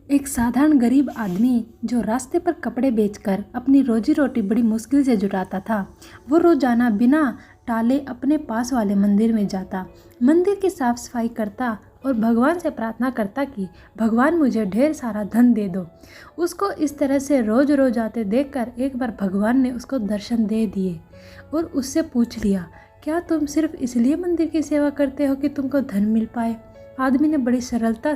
एक साधारण गरीब आदमी जो रास्ते पर कपड़े बेचकर अपनी रोजी रोटी बड़ी मुश्किल से जुटाता था, वो रोजाना बिना टाले अपने पास वाले मंदिर में जाता, मंदिर की साफ सफाई करता और भगवान से प्रार्थना करता कि भगवान मुझे ढेर सारा धन दे दो। उसको इस तरह से रोज रोज आते देखकर एक बार भगवान ने उसको दर्शन दे दिए और उससे पूछ लिया, क्या तुम सिर्फ इसलिए मंदिर की सेवा करते हो कि तुमको धन मिल पाए? आदमी ने बड़ी सरलता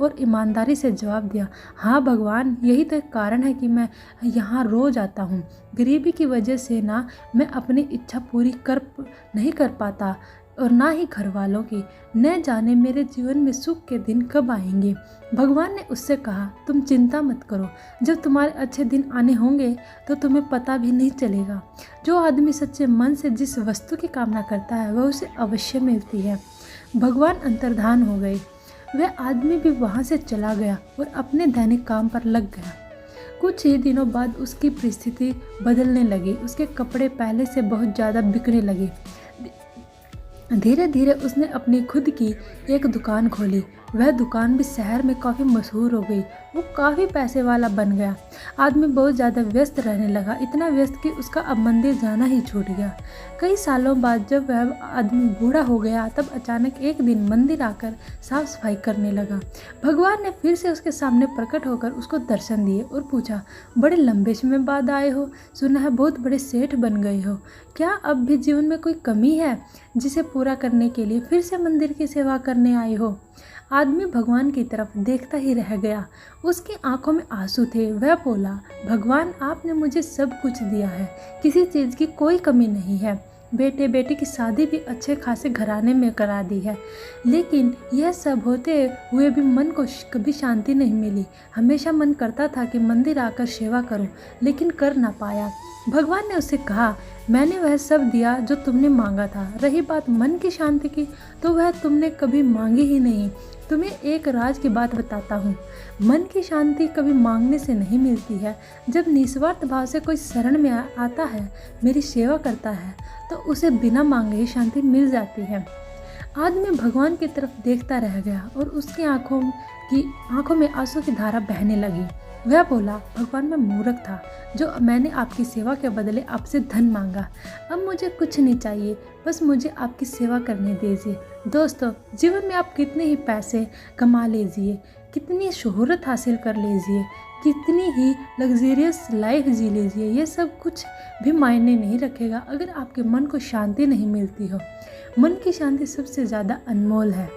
और ईमानदारी से जवाब दिया, हाँ भगवान, यही तो एक कारण है कि मैं यहाँ रोज आता हूँ। गरीबी की वजह से ना मैं अपनी इच्छा पूरी नहीं कर पाता और ना ही घर वालों की। न जाने मेरे जीवन में सुख के दिन कब आएंगे। भगवान ने उससे कहा, तुम चिंता मत करो, जब तुम्हारे अच्छे दिन आने होंगे तो तुम्हें पता भी नहीं चलेगा। जो आदमी सच्चे मन से जिस वस्तु की कामना करता है वह उसे अवश्य मिलती है। भगवान अंतर्धान हो गए। वह आदमी भी वहां से चला गया और अपने दैनिक काम पर लग गया। कुछ ही दिनों बाद उसकी परिस्थिति बदलने लगी। उसके कपड़े पहले से बहुत ज़्यादा बिकने लगे। धीरे धीरे उसने अपनी खुद की एक दुकान खोली। वह दुकान भी शहर में काफ़ी मशहूर हो गई। वो काफ़ी पैसे वाला बन गया। आदमी बहुत ज़्यादा व्यस्त रहने लगा, इतना व्यस्त कि उसका अब मंदिर जाना ही छूट गया। कई सालों बाद जब वह आदमी बूढ़ा हो गया तब अचानक एक दिन मंदिर आकर साफ सफाई करने लगा। भगवान ने फिर से उसके सामने प्रकट होकर उसको दर्शन दिए और पूछा, बड़े लंबे समय बाद आए हो, सुना है बहुत बड़े सेठ बन गए हो। क्या अब भी जीवन में कोई कमी है जिसे पूरा करने के लिए फिर से मंदिर की सेवा करने आए हो? आदमी भगवान की तरफ देखता ही रह गया। उसकी आंखों में आंसू थे। वह बोला, भगवान, आपने मुझे सब कुछ दिया है, किसी चीज़ की कोई कमी नहीं है। बेटे बेटी की शादी भी अच्छे खासे घराने में करा दी है, लेकिन यह सब होते हुए भी मन को कभी शांति नहीं मिली। हमेशा मन करता था कि मंदिर आकर सेवा करूं, लेकिन कर ना पाया। भगवान ने उससे कहा, मैंने वह सब दिया जो तुमने मांगा था। रही बात मन की शांति की, तो वह तुमने कभी मांगी ही नहीं। तुम्हें एक राज की बात बताता हूँ, मन की शांति कभी मांगने से नहीं मिलती है। जब निस्वार्थ भाव से कोई शरण में आता है, मेरी सेवा करता है, तो उसे बिना मांगे ही शांति मिल जाती है। आदमी भगवान की तरफ देखता रह गया और उसकी आंखों में आंसू की धारा बहने लगी। वह बोला, भगवान, मैं मूर्ख था जो मैंने आपकी सेवा के बदले आपसे धन मांगा। अब मुझे कुछ नहीं चाहिए, बस मुझे आपकी सेवा करने दीजिए। दोस्तों, जीवन में आप कितने ही पैसे कमा लीजिए, कितनी शोहरत हासिल कर लीजिए, कितनी ही लग्जरियस लाइफ जी लीजिए, ये सब कुछ भी मायने नहीं रखेगा अगर आपके मन को शांति नहीं मिलती हो। मन की शांति सबसे ज़्यादा अनमोल है।